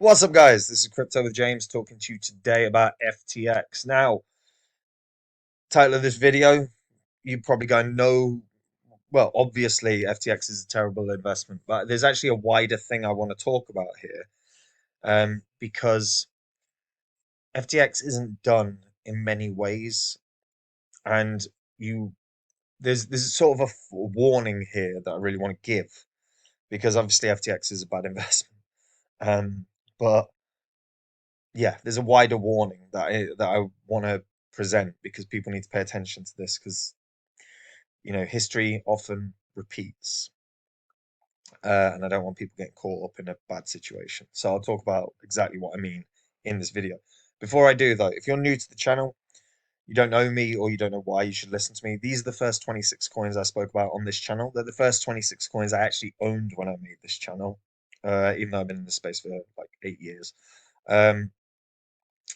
What's up, guys? This is Crypto with James talking to you today about FTX. Now, title of this video, you probably going to know, well, obviously, FTX is a terrible investment, but there's actually a wider thing I want to talk about here because FTX isn't done in many ways, and you there's sort of a warning here that I really want to give because obviously FTX is a bad investment. Um, but yeah, there's a wider warning that I want to present because people need to pay attention to this because history often repeats, and I don't want people getting caught up in a bad situation. So I'll talk about exactly what I mean in this video. Before I do though, if you're new to the channel, you don't know me or you don't know why you should listen to me. These are the first 26 coins I spoke about on this channel. They're the first 26 coins I actually owned when I made this channel, even though I've been in this space for like 8 years. Um,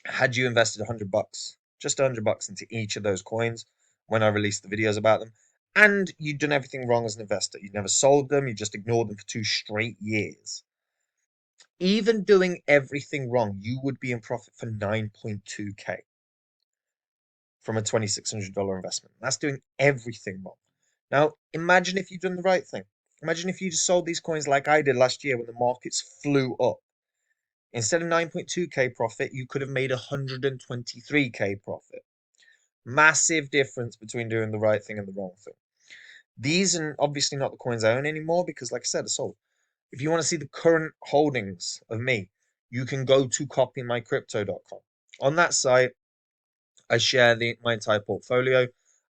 Had you invested $100, just $100 into each of those coins when I released the videos about them, and you'd done everything wrong as an investor, you'd never sold them, you just ignored them for 2 straight years. Even doing everything wrong, you would be in profit for 9.2K from a $2,600 investment. That's doing everything wrong. Now, imagine if you'd done the right thing. Imagine if you just sold these coins like I did last year when the markets flew up. Instead of 9.2K profit, you could have made 123K profit. Massive difference between doing the right thing and the wrong thing. These are obviously not the coins I own anymore because, like I said, I sold. If you want to see the current holdings of me, you can go to copymycrypto.com. On that site, I share my entire portfolio.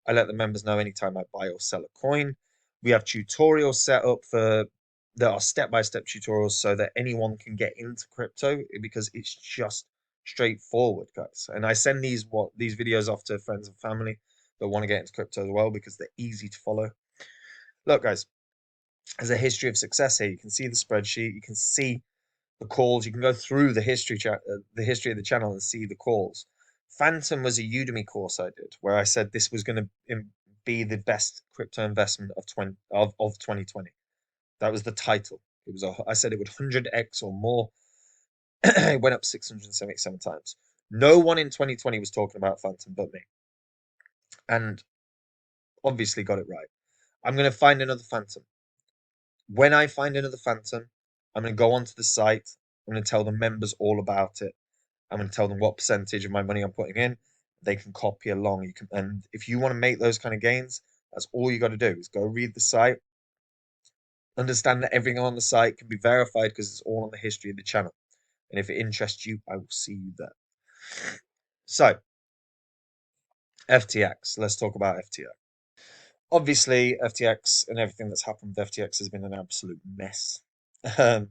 I let the members know anytime I buy or sell a coin. We have tutorials set up that are step-by-step tutorials so that anyone can get into crypto because it's just straightforward, guys. And I send these videos off to friends and family that want to get into crypto as well because they're easy to follow. Look, guys, there's a history of success here. You can see the spreadsheet, you can see the calls. You can go through the history of the channel and see the calls. Phantom was a Udemy course I did where I said this was going to be the best crypto investment of 2020. That was the title. I said it would 100x or more. It went up 677 times. No one in 2020 was talking about Phantom but me, and obviously got it right. I'm going to find another Phantom. When I find another Phantom, I'm going to go onto the site. I'm going to tell the members all about it. I'm going to tell them what percentage of my money I'm putting in. They can copy along. And if you want to make those kind of gains, that's all you got to do is go read the site, understand that everything on the site can be verified because it's all on the history of the channel. And if it interests you, I will see you there. So, FTX. Let's talk about FTX. Obviously, FTX and everything that's happened with FTX has been an absolute mess. Um,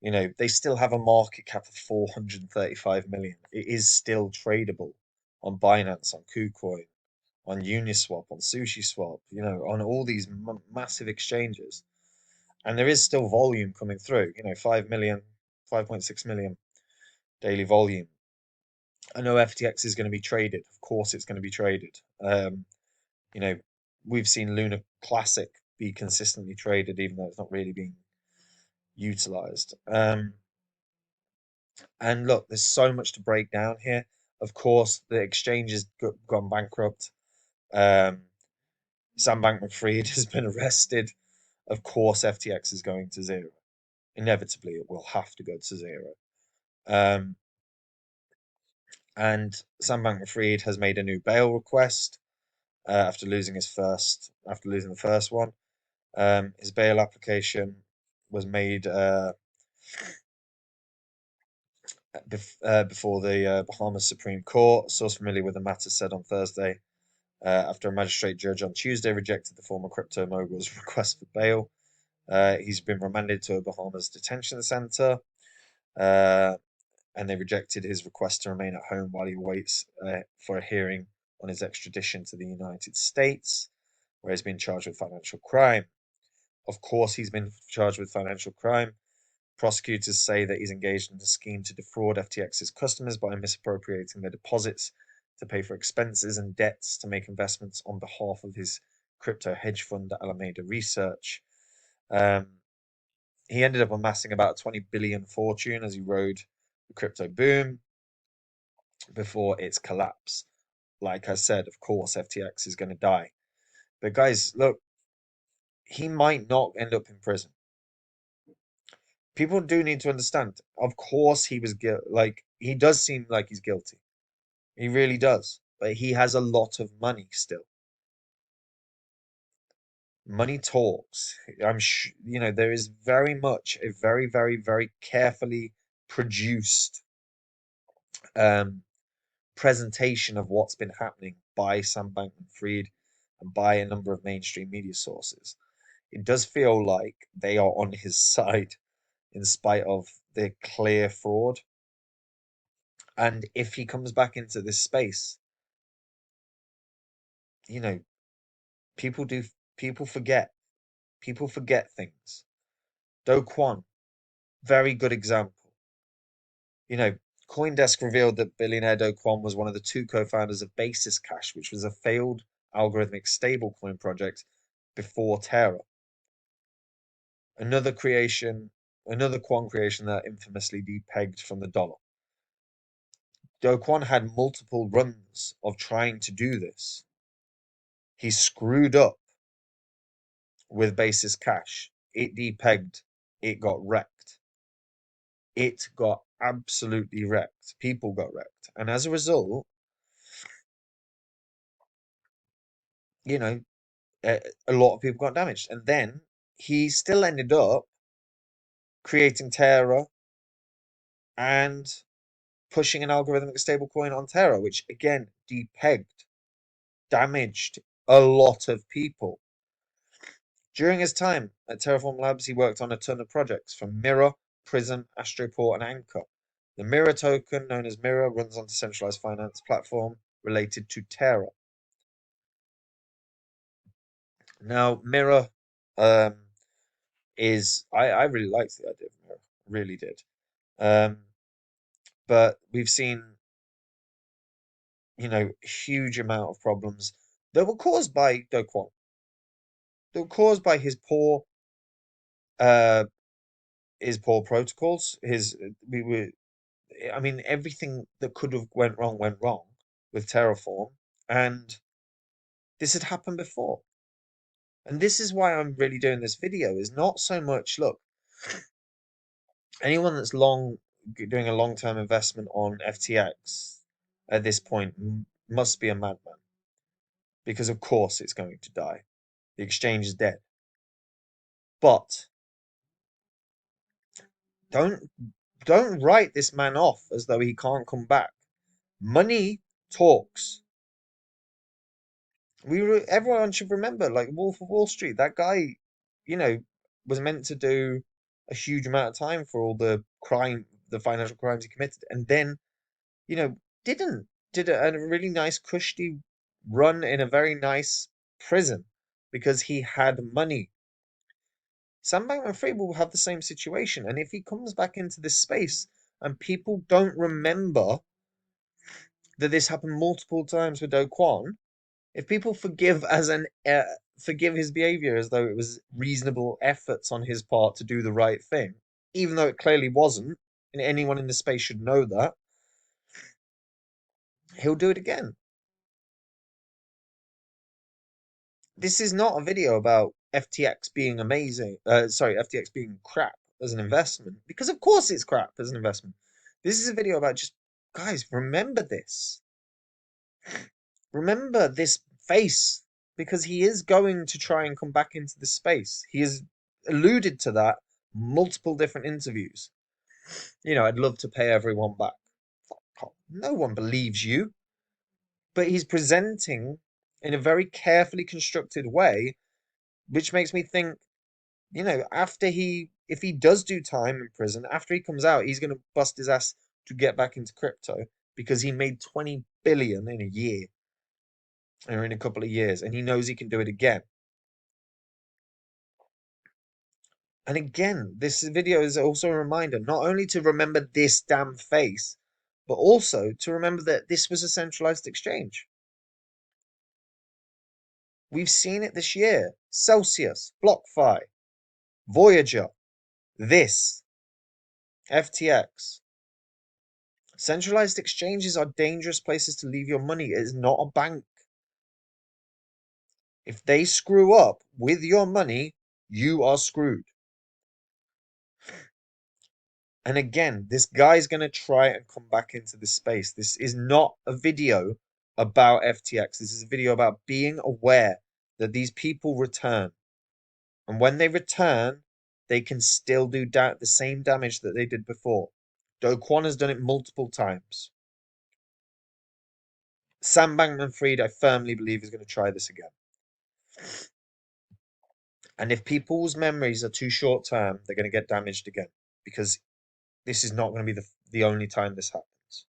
they still have a market cap of 435 million. It is still tradable on Binance, on KuCoin, on Uniswap, on SushiSwap, on all these massive exchanges. And there is still volume coming through, 5 million, 5.6 million daily volume. I know FTX is going to be traded. Of course, it's going to be traded. You know, we've seen Luna Classic be consistently traded, even though it's not really being utilized. And look, there's so much to break down here. Of course, the exchange has gone bankrupt. Um, Sam Bankman-Fried has been arrested. Of course, FTX is going to zero. Inevitably, it will have to go to zero. Um, and Sam Bankman-Fried has made a new bail request after losing the first one. His bail application was made before the Bahamas Supreme Court. A source familiar with the matter said on Thursday, after a magistrate judge on Tuesday rejected the former crypto mogul's request for bail. He's been remanded to a Bahamas detention center, and they rejected his request to remain at home while he waits for a hearing on his extradition to the United States, where he's been charged with financial crime. Of course, he's been charged with financial crime. Prosecutors say that he's engaged in a scheme to defraud FTX's customers by misappropriating their deposits to pay for expenses and debts to make investments on behalf of his crypto hedge fund, Alameda Research. Um, he ended up amassing about a 20 billion fortune as he rode the crypto boom before its collapse. Like I said, of course, FTX is going to die. But guys, look, he might not end up in prison. People do need to understand. Of course, he was like he does seem like he's guilty. He really does. But he has a lot of money still. Money talks. I'm sure, there is very much a very, very, very carefully produced um, presentation of what's been happening by Sam Bankman-Fried and by a number of mainstream media sources. It does feel like they are on his side in spite of the clear fraud. And if he comes back into this space, you know, people do people forget. People forget things. Do Kwon, very good example. You know, CoinDesk revealed that billionaire Do Kwon was one of the two co-founders of Basis Cash, which was a failed algorithmic stablecoin project before Terra. Another Kwon creation that infamously depegged from the dollar. Do Kwon had multiple runs of trying to do this. He screwed up with Basis Cash. It depegged. It got wrecked. It got absolutely wrecked. People got wrecked. And as a result, you know, a lot of people got damaged. And then he still ended up creating Terra and pushing an algorithmic stablecoin on Terra, which again depegged, damaged a lot of people. During his time at Terraform Labs, he worked on a ton of projects from Mirror, Prism, Astroport, and Anchor. The Mirror token, known as Mirror, runs on decentralized finance platform related to Terra. Now, Mirror I really liked the idea of Mirror, really did. But we've seen, huge amount of problems that were caused by Do Kwon. They were caused by uh, his poor protocols. Everything that could have went wrong with Terraform, and this had happened before. And this is why I'm really doing this video, is not so much, look, anyone that's doing a long-term investment on FTX at this point must be a madman, because of course it's going to die. The exchange is dead. But don't write this man off as though he can't come back. Money talks. Everyone should remember, like Wolf of Wall Street, that guy, you know, was meant to do a huge amount of time for all the financial crimes he committed, and then, you know, didn't did a really nice cushy run in a very nice prison because he had money. Sam Bankman-Fried will have the same situation, and if he comes back into this space and people don't remember that this happened multiple times with Do Kwon, if people forgive his behavior as though it was reasonable efforts on his part to do the right thing, even though it clearly wasn't, and anyone in the space should know that, he'll do it again. This is not a video about FTX being amazing. FTX being crap as an investment, because of course it's crap as an investment. This is a video about just, guys, remember this. Remember this face, because he is going to try and come back into the space. He has alluded to that multiple different interviews. I'd love to pay everyone back. No one believes you, but he's presenting in a very carefully constructed way, which makes me think, if he does do time in prison, after he comes out, he's going to bust his ass to get back into crypto because he made 20 billion in a year or in a couple of years, and he knows he can do it again. And again, this video is also a reminder not only to remember this damn face, but also to remember that this was a centralized exchange. We've seen it this year. Celsius, BlockFi, Voyager. This FTX. Centralized exchanges are dangerous places to leave your money. It is not a bank. If they screw up with your money, you are screwed. And again, this guy's going to try and come back into this space. This is not a video about FTX. This is a video about being aware that these people return. And when they return, they can still do the same damage that they did before. Do Kwon has done it multiple times. Sam Bankman-Fried, I firmly believe, is going to try this again. And if people's memories are too short term, they're going to get damaged again, because this is not going to be the only time this happens.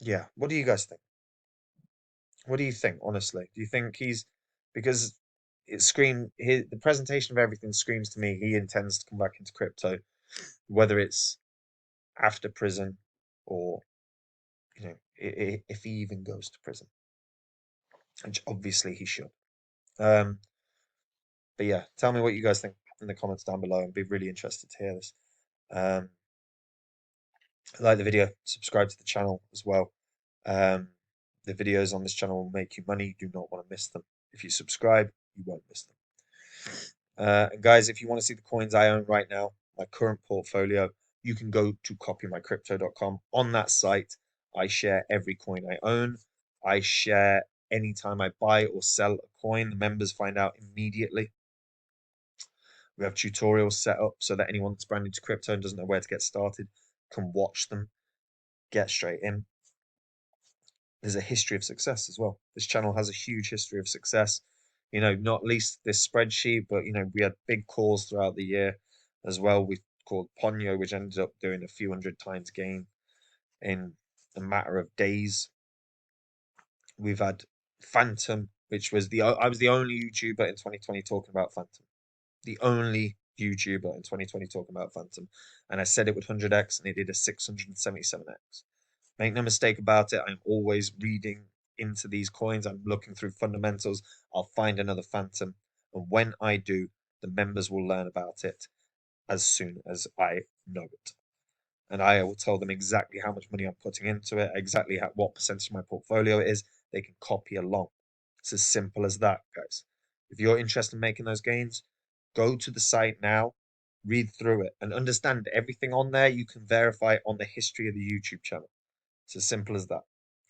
Yeah. What do you guys think? What do you think, honestly? Do you think he's, because the presentation of everything screams to me he intends to come back into crypto, whether it's after prison or, if he even goes to prison, which obviously he should. But yeah, tell me what you guys think in the comments down below. I'd be really interested to hear this. Like the video, subscribe to the channel as well. The videos on this channel will make you money. You do not want to miss them. If you subscribe, you won't miss them. And guys, if you want to see the coins I own right now, my current portfolio, you can go to copymycrypto.com. On that site, I share every coin I own. I share anytime I buy or sell a coin. The members find out immediately. We have tutorials set up so that anyone that's brand new to crypto and doesn't know where to get started can watch them, get straight in. There's a history of success as well. This channel has a huge history of success. Not least this spreadsheet, but we had big calls throughout the year as well. We called Ponyo, which ended up doing a few hundred times gain in a matter of days. We've had Phantom, which was I was the only YouTuber in 2020 talking about Phantom. The only YouTuber in 2020 talking about Phantom. And I said it would 100x and it did a 677x. Make no mistake about it, I'm always reading into these coins. I'm looking through fundamentals. I'll find another Phantom. And when I do, the members will learn about it as soon as I know it. And I will tell them exactly how much money I'm putting into it, exactly what percentage of my portfolio it is. They can copy along. It's as simple as that, guys. If you're interested in making those gains, go to the site now, read through it, and understand everything on there. You can verify on the history of the YouTube channel. It's as simple as that.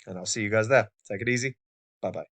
And I'll see you guys there. Take it easy. Bye bye.